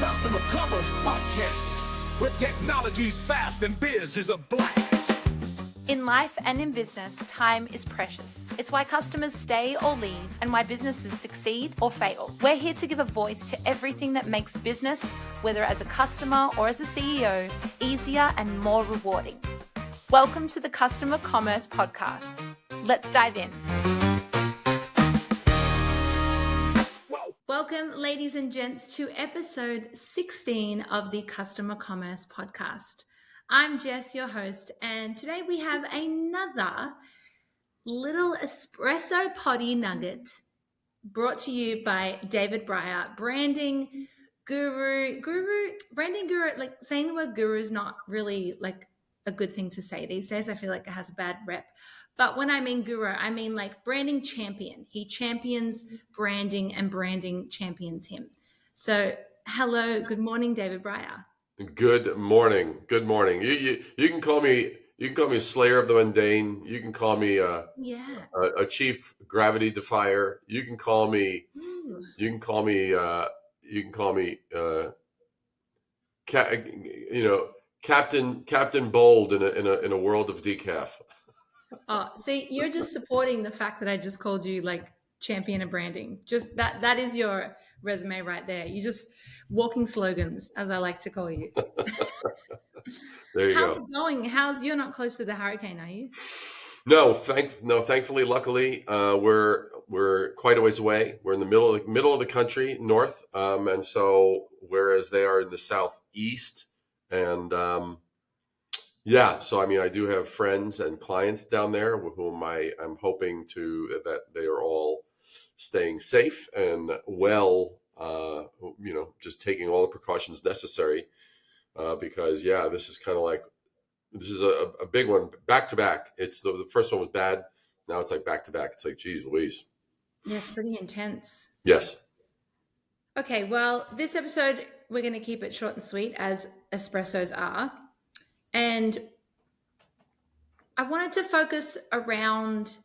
Customer Commerce Podcast, where technology's fast and biz is a blast. In life and in business, time is precious. It's why customers stay or leave and why businesses succeed or fail. We're here to give a voice to everything that makes business, whether as a customer or as a CEO, easier and more rewarding. Welcome to the Customer Commerce Podcast. Let's dive in. Welcome, ladies and gents, to episode 16 of the Customer Commerce Podcast. I'm Jess, your host, and today we have another little espresso potty nugget brought to you by David Brier, branding guru, like saying the word guru is not really like a good thing to say these days. I feel like it has a bad rep. But when I mean guru, I mean like branding champion. He champions branding and branding champions him. So hello, good morning, David Brier. Good morning. Good morning. You can call me Slayer of the Mundane. You can call me a chief gravity defier. You can call me Captain Bold in a world of decaf. Oh, see, you're just supporting the fact that I just called you like champion of branding. Just that is your resume right there. You just walking slogans, as I like to call you. There you How's go. it going? You're not close to the hurricane, are you? No, thankfully, luckily, we're quite a ways away. We're in the middle of the country, north, and so whereas they are in the southeast, and so I mean, I do have friends and clients down there with whom I'm hoping that they are all staying safe and well, just taking all the precautions necessary, because this is kind of like, this is a big one, back to back. It's the first one was bad. Now it's like back to back. It's like, geez Louise. Yeah, it's pretty intense. Yes. Okay, well, this episode, we're going to keep it short and sweet, as espressos are. And I wanted to focus around,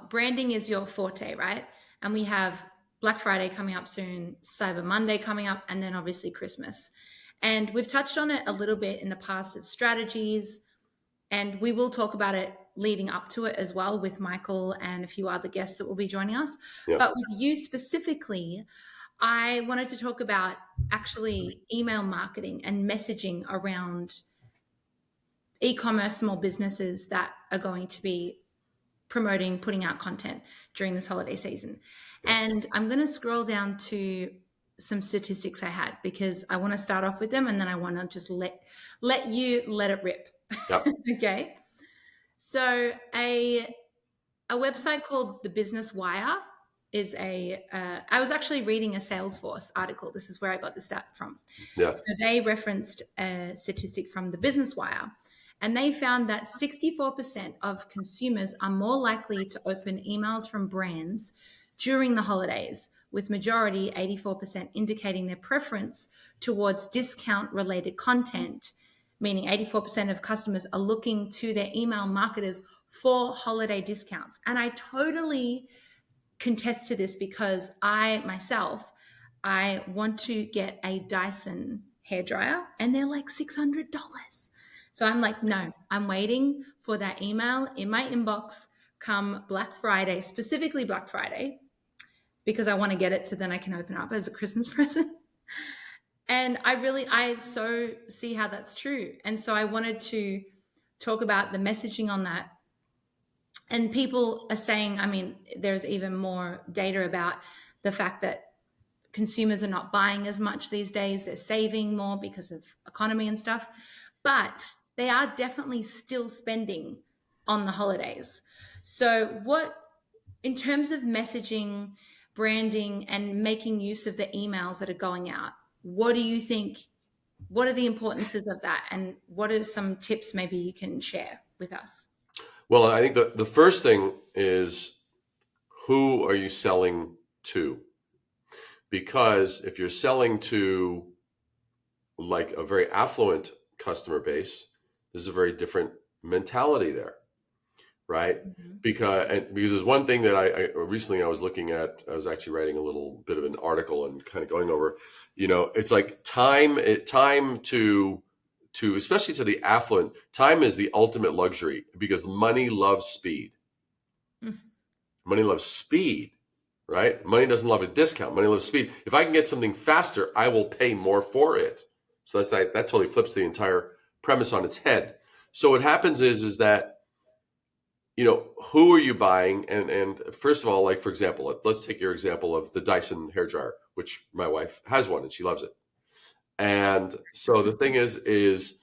branding is your forte, right? And we have Black Friday coming up soon, Cyber Monday coming up, and then obviously Christmas. And we've touched on it a little bit in the past of strategies, and we will talk about it leading up to it as well with Michael and a few other guests that will be joining us. Yeah. But with you specifically, I wanted to talk about actually email marketing and messaging around e-commerce small businesses that are going to be promoting, putting out content during this holiday season. And I'm going to scroll down to some statistics I had because I want to start off with them and then I want to just let you let it rip. Yep. Okay. So a website called The Business Wire is I was actually reading a Salesforce article. This is where I got the stat from. Yeah. So they referenced a statistic from The Business Wire, and they found that 64% of consumers are more likely to open emails from brands during the holidays, with majority, 84%, indicating their preference towards discount-related content, meaning 84% of customers are looking to their email marketers for holiday discounts. And I totally contest to this because I want to get a Dyson hairdryer and they're like $600. So I'm like, no, I'm waiting for that email in my inbox come Black Friday, specifically Black Friday, because I want to get it so then I can open up as a Christmas present. And I so see how that's true. And so I wanted to talk about the messaging on that. And people are saying, I mean, there's even more data about the fact that consumers are not buying as much these days. They're saving more because of economy and stuff. But they are definitely still spending on the holidays. So in terms of messaging, branding, and making use of the emails that are going out, what do you think? What are the importances of that? And what are some tips maybe you can share with us? Well, I think the first thing is, who are you selling to? Because if you're selling to like a very affluent customer base, there's a very different mentality there. right? Mhm. Because there's one thing that I recently I was looking at. I was actually writing a little bit of an article and kind of going over. It's like time to especially to the affluent. Time is the ultimate luxury because money loves speed. Mhm. Money loves speed, right? Money doesn't love a discount. Money loves speed. If I can get something faster, I will pay more for it. So that totally flips the entire premise on its head. So what happens is that who are you buying? And first of all, like for example, let's take your example of the Dyson hairdryer, which my wife has one and she loves it. And so the thing is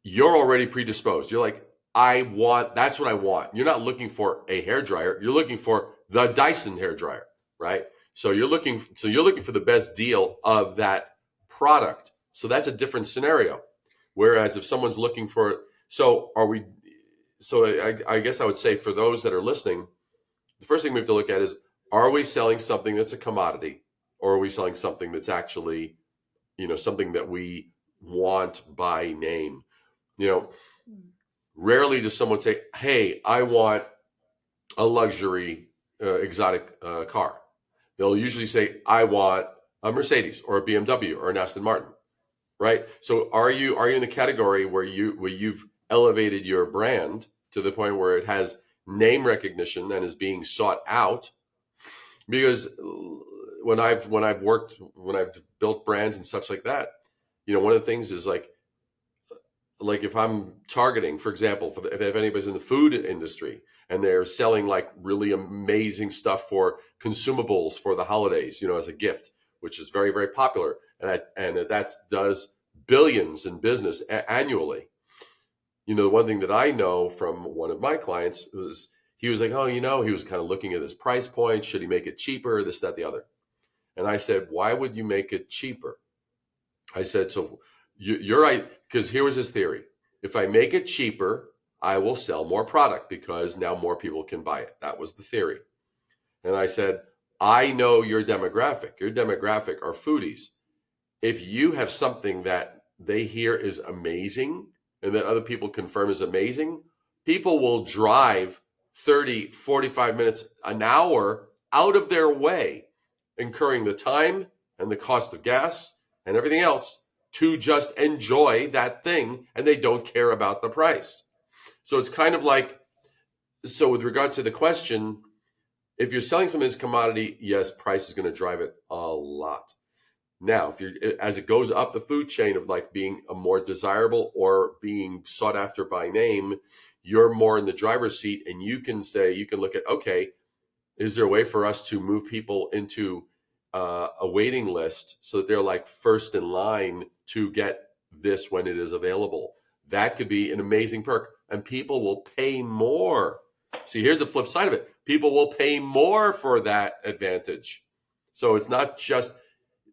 you're already predisposed. You're like, that's what I want. You're not looking for a hairdryer. You're looking for the Dyson hairdryer, right? So you're looking for the best deal of that product. So that's a different scenario. Whereas if someone's looking for, so are we, so I guess I would say for those that are listening, the first thing we have to look at is, are we selling something that's a commodity, or are we selling something that's actually, something that we want by name? You know, Rarely does someone say, "Hey, I want a luxury exotic car." They'll usually say, "I want a Mercedes or a BMW or an Aston Martin." Right? So are you in the category where you've elevated your brand to the point where it has name recognition and is being sought out? Because when I've built brands and such like that, one of the things is like if I'm targeting, for example, if anybody's in the food industry and they're selling like really amazing stuff for consumables for the holidays, as a gift, which is very, very popular, and that does billions in business annually. The one thing that I know from one of my clients was he was like, oh, he was kind of looking at his price point. Should he make it cheaper? This, that, the other. And I said, why would you make it cheaper? I said, so you're right, because here was his theory. If I make it cheaper, I will sell more product because now more people can buy it. That was the theory. And I said, I know your demographic. Your demographic are foodies. If you have something that they hear is amazing and that other people confirm is amazing, people will drive 30, 45 minutes, an hour out of their way, incurring the time and the cost of gas and everything else to just enjoy that thing, and they don't care about the price. So it's kind of like, so with regard to the question, if you're selling something as commodity, yes, price is going to drive it a lot. Now, if you're as it goes up the food chain of like being a more desirable or being sought after by name, you're more in the driver's seat, and you can look at, okay, is there a way for us to move people into a waiting list so that they're like first in line to get this when it is available? That could be an amazing perk, and people will pay more. See, here's the flip side of it. People will pay more for that advantage. So it's not just,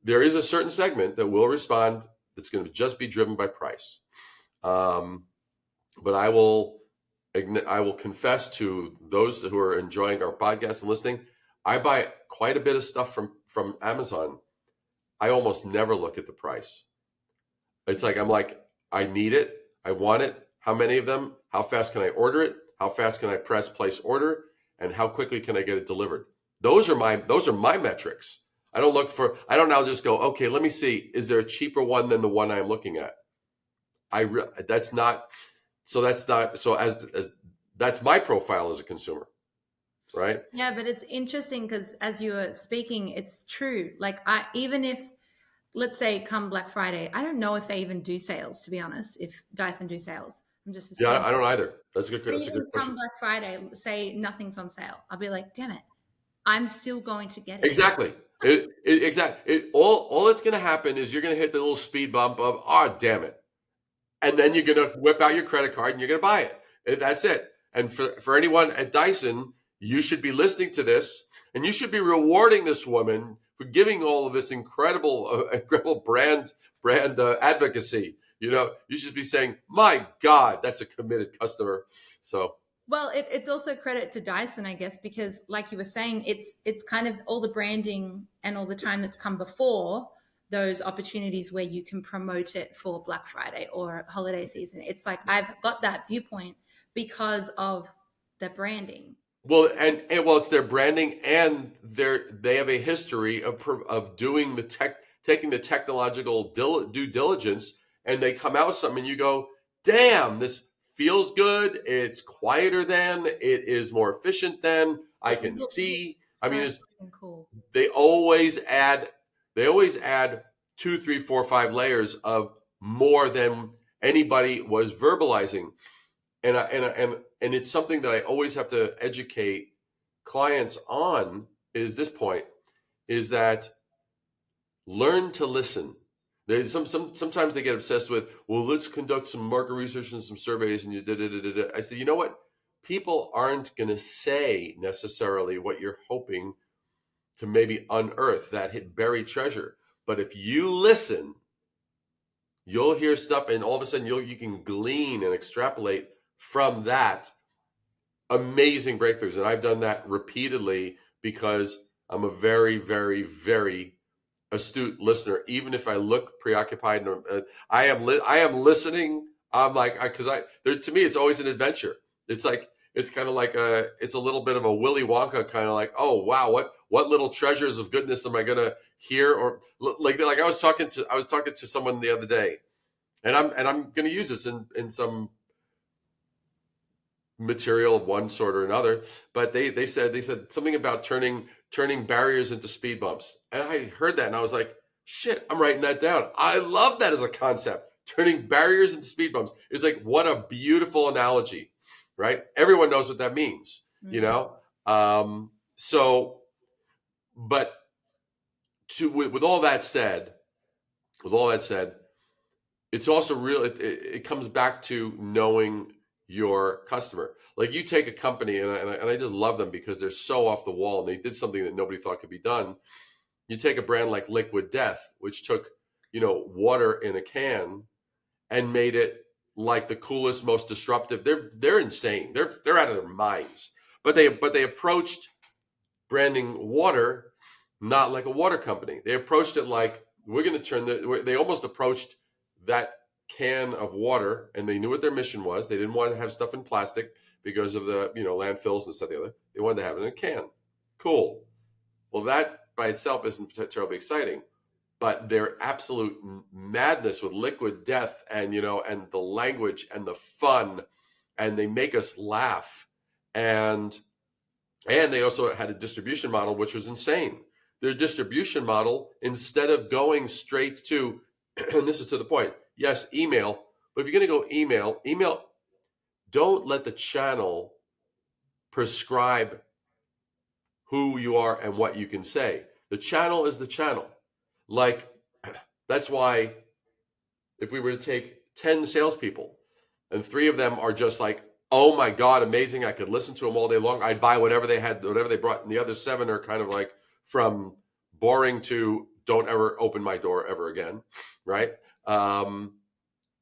there is a certain segment that will respond that's going to just be driven by price. But I will confess to those who are enjoying our podcast and listening, I buy quite a bit of stuff from Amazon. I almost never look at the price. It's like I'm like, I need it, I want it. How many of them? How fast can I order it? How fast can I press place order? And how quickly can I get it delivered? Those are my metrics. I don't now just go, okay, let me see, is there a cheaper one than the one I'm looking at? That's not, so as that's my profile as a consumer, right? Yeah, but it's interesting because as you were speaking, it's true. Like even if, let's say come Black Friday, I don't know if they even do sales, to be honest, if Dyson do sales. I'm just Yeah, assuming. I don't either. But That's a even good come question. Black Friday, say nothing's on sale. I'll be like, damn it, I'm still going to get it. Exactly. All that's going to happen is you're going to hit the little speed bump of, oh, damn it. And then you're going to whip out your credit card and you're going to buy it. And that's it. And for anyone at Dyson, you should be listening to this, and you should be rewarding this woman for giving all of this incredible brand advocacy. You should be saying, "My God, that's a committed customer." So Well, it's also credit to Dyson, I guess, because like you were saying, it's kind of all the branding and all the time that's come before those opportunities where you can promote it for Black Friday or holiday season. It's like I've got that viewpoint because of the branding. Well, and it's their branding, and they have a history of doing taking the technological due diligence, and they come out with something, and you go, "Damn, this feels good. It's quieter than. It is more efficient than. I It can looks see." I so mean, fucking cool. they always add they always add 2, 3, 4, 5 layers of more than anybody was verbalizing, and it's something that I always have to educate clients on. Is this point is that learn to listen. Sometimes they get obsessed with, well, let's conduct some market research and some surveys, and you did. I say, you know what? People aren't going to say necessarily what you're hoping to maybe unearth, that buried treasure. But if you listen, you'll hear stuff, and all of a sudden you can glean and extrapolate from that amazing breakthroughs. And I've done that repeatedly because I'm a very, very, very astute listener. Even if I look preoccupied, and I am listening. I'm like, to me, it's always an adventure. It's like, it's kind of like it's a little bit of a Willy Wonka kind of like, oh wow, what little treasures of goodness am I gonna hear? Or like I was talking to someone the other day, and I'm gonna use this in some material of one sort or another. But they said something about turning barriers into speed bumps, and I heard that, and I was like, shit, I'm writing that down. I love that as a concept. Turning barriers into speed bumps. It's like, what a beautiful analogy, right? Everyone knows what that means, you know. So, but with all that said, it's also real. It comes back to knowing your customer. Like, you take a company, and I just love them because they're so off the wall, and they did something that nobody thought could be done. You take a brand like Liquid Death, which took, water in a can and made it like the coolest, most disruptive. They're insane. They're out of their minds. But they approached branding water not like a water company. They approached it like, we're going to they almost approached that can of water, and they knew what their mission was. They didn't want to have stuff in plastic because of the, landfills and stuff the other. They wanted to have it in a can. Cool. Well, that by itself isn't terribly exciting, but their absolute madness with Liquid Death, and and the language and the fun, and they make us laugh, and they also had a distribution model which was insane. Their distribution model, instead of going straight to, and this is to the point, yes, email, but if you're going to go email, don't let the channel prescribe who you are and what you can say. The channel is the channel. Like, that's why if we were to take 10 salespeople and 3 of them are just like, oh my God, amazing, I could listen to them all day long, I'd buy whatever they had, whatever they brought, and the other 7 are kind of like from boring to don't ever open my door ever again, right?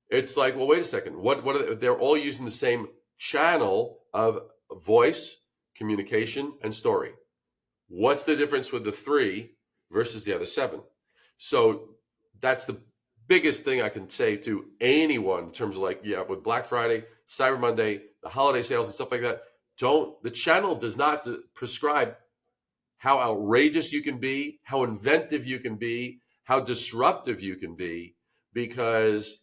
It's like, well, wait a second, what are they? They're all using the same channel of voice, communication, and story. What's the difference with the 3 versus the other 7? So that's the biggest thing I can say to anyone in terms of, like, with Black Friday, Cyber Monday, the holiday sales and stuff like that. The channel does not prescribe how outrageous you can be, how inventive you can be, how disruptive you can be, because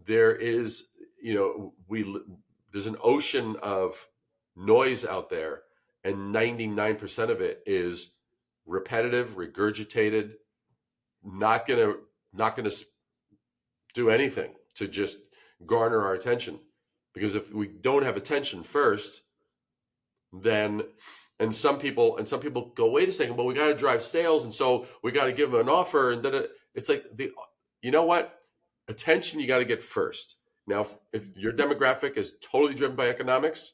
there is, there's an ocean of noise out there, and 99% of it is repetitive, regurgitated, not gonna do anything to just garner our attention. Because if we don't have attention first, then, and some people go, wait a second, but we got to drive sales, and so we got to give them an offer, and then it's like, you know what? Attention you got to get first. Now, if your demographic is totally driven by economics,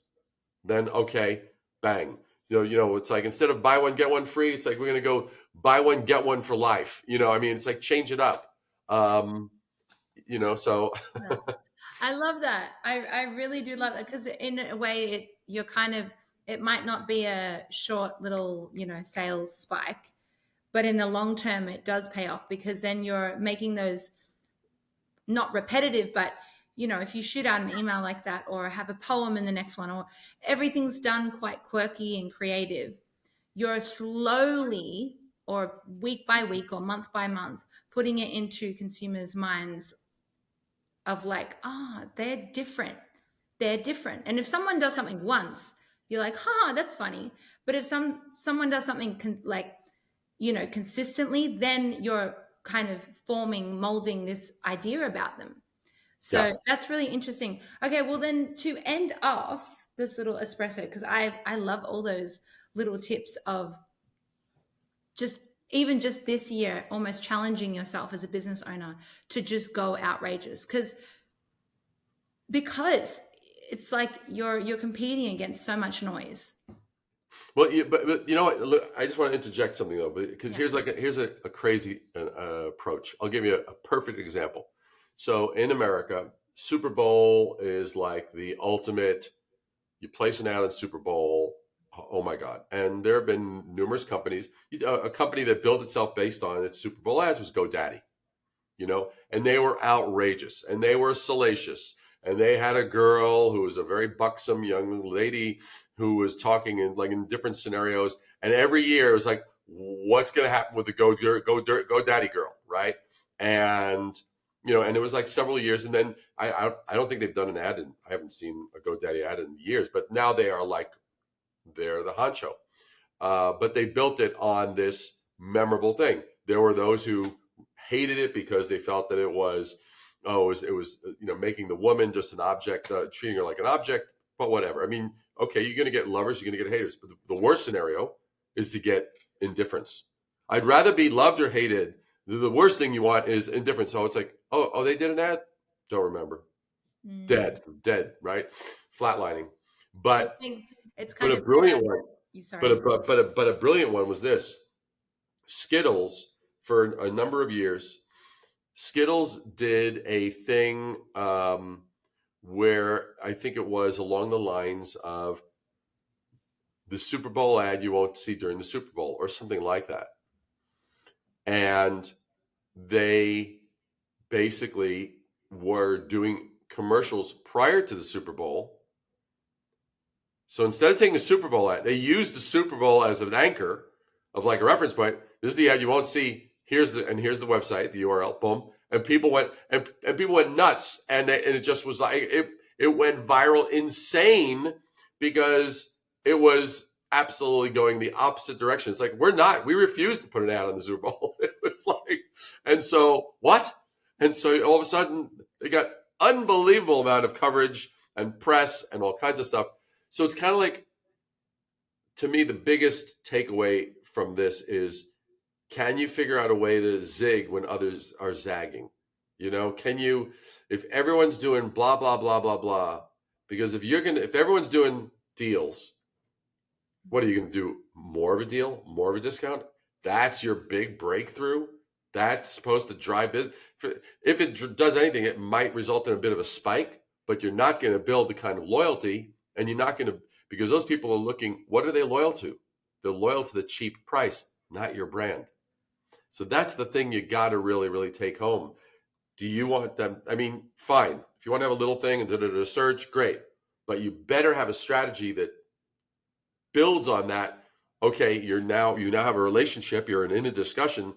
then okay, bang. It's like, instead of buy one get one free, it's like, we're going to go buy one get one for life. It's like, change it up. So Yeah. I love that. I really do love it, because in a way it might not be a short little, sales spike, but in the long term it does pay off, because then you're making those not repetitive, but if you shoot out an email like that or have a poem in the next one, or everything's done quite quirky and creative, you're slowly, or week by week or month by month, putting it into consumers' minds of like, they're different. They're different. And if someone does something once, you're like, that's funny. But if someone does something consistently, then you're kind of molding this idea about them. So that's really interesting. Okay, well then, to end off this little espresso, because I love all those little tips of just this year, almost challenging yourself as a business owner to just go outrageous, because it's like you're competing against so much noise. Well, but you know what? Look, I just want to interject something though, because here's a crazy approach. I'll give you a perfect example. So in America, Super Bowl is like the ultimate. You place an ad in Super Bowl. Oh my God. And there have been numerous companies. A company that built itself based on its Super Bowl ads was GoDaddy, and they were outrageous and they were salacious. And they had a girl who was a very buxom young lady who was talking in different scenarios. And every year it was like, what's going to happen with the GoDaddy girl, right? And and it was like several years. And then I don't think they've done an ad, and I haven't seen a GoDaddy ad in years. But now they're the honcho. But they built it on this memorable thing. There were those who hated it because they felt that it was making the woman just an object, treating her like an object, but whatever. I mean, okay, you're going to get lovers, you're going to get haters, but the worst scenario is to get indifference. I'd rather be loved or hated. The worst thing you want is indifference. So it's like, oh, they did an ad? Don't remember. Dead, right? Flatlining. But it's kind of a brilliant one. Sorry. But a brilliant one was this. Skittles, for a number of years, Skittles did a thing where I think it was along the lines of the Super Bowl ad you won't see during the Super Bowl or something like that. And they basically were doing commercials prior to the Super Bowl. So instead of taking a Super Bowl ad, they used the Super Bowl as an anchor of like a reference point. This is the ad you won't see. Here's the website, the URL, boom. And people went nuts, and it just was like it went viral, insane, because it was absolutely going the opposite direction. It's like we refuse to put an ad on the Super Bowl. It was like, and so what? And so all of a sudden they got unbelievable amount of coverage and press and all kinds of stuff. So it's kind of like, to me, the biggest takeaway from this is, can you figure out a way to zig when others are zagging? Can you, if everyone's doing blah, blah, blah, blah, blah, because if everyone's doing deals, what are you going to do? More of a deal, more of a discount? That's your big breakthrough. That's supposed to drive business. If it does anything, it might result in a bit of a spike, but you're not going to build the kind of loyalty, and you're not going to, because those people are looking, what are they loyal to? They're loyal to the cheap price, not your brand. So that's the thing you got to really, really take home. Do you want them? I mean, fine. If you want to have a little thing and a surge, great. But you better have a strategy that builds on that. Okay, you now have a relationship. You're in a discussion.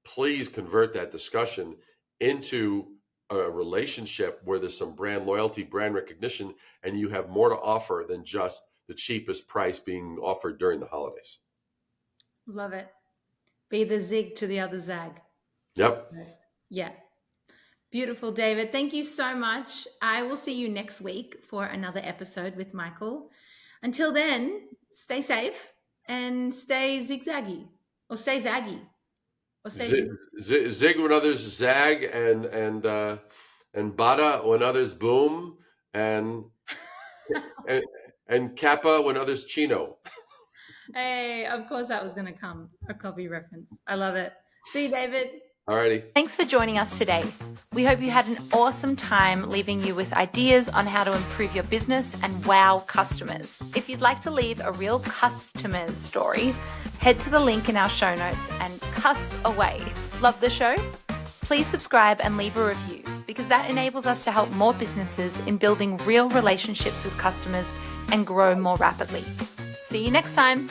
Please convert that discussion into a relationship where there's some brand loyalty, brand recognition, and you have more to offer than just the cheapest price being offered during the holidays. Love it. Be the zig to the other zag. Yep. Yeah. Beautiful, David. Thank you so much. I will see you next week for another episode with Michael. Until then, stay safe and stay zigzaggy, or stay zaggy. Or stay zig when others zag, and bada when others boom, and kappa when others chino. Hey, of course that was going to come, a copy reference. I love it. See you, David. Alrighty. Thanks for joining us today. We hope you had an awesome time, leaving you with ideas on how to improve your business and wow customers. If you'd like to leave a real customer's story, head to the link in our show notes and cuss away. Love the show? Please subscribe and leave a review, because that enables us to help more businesses in building real relationships with customers and grow more rapidly. See you next time.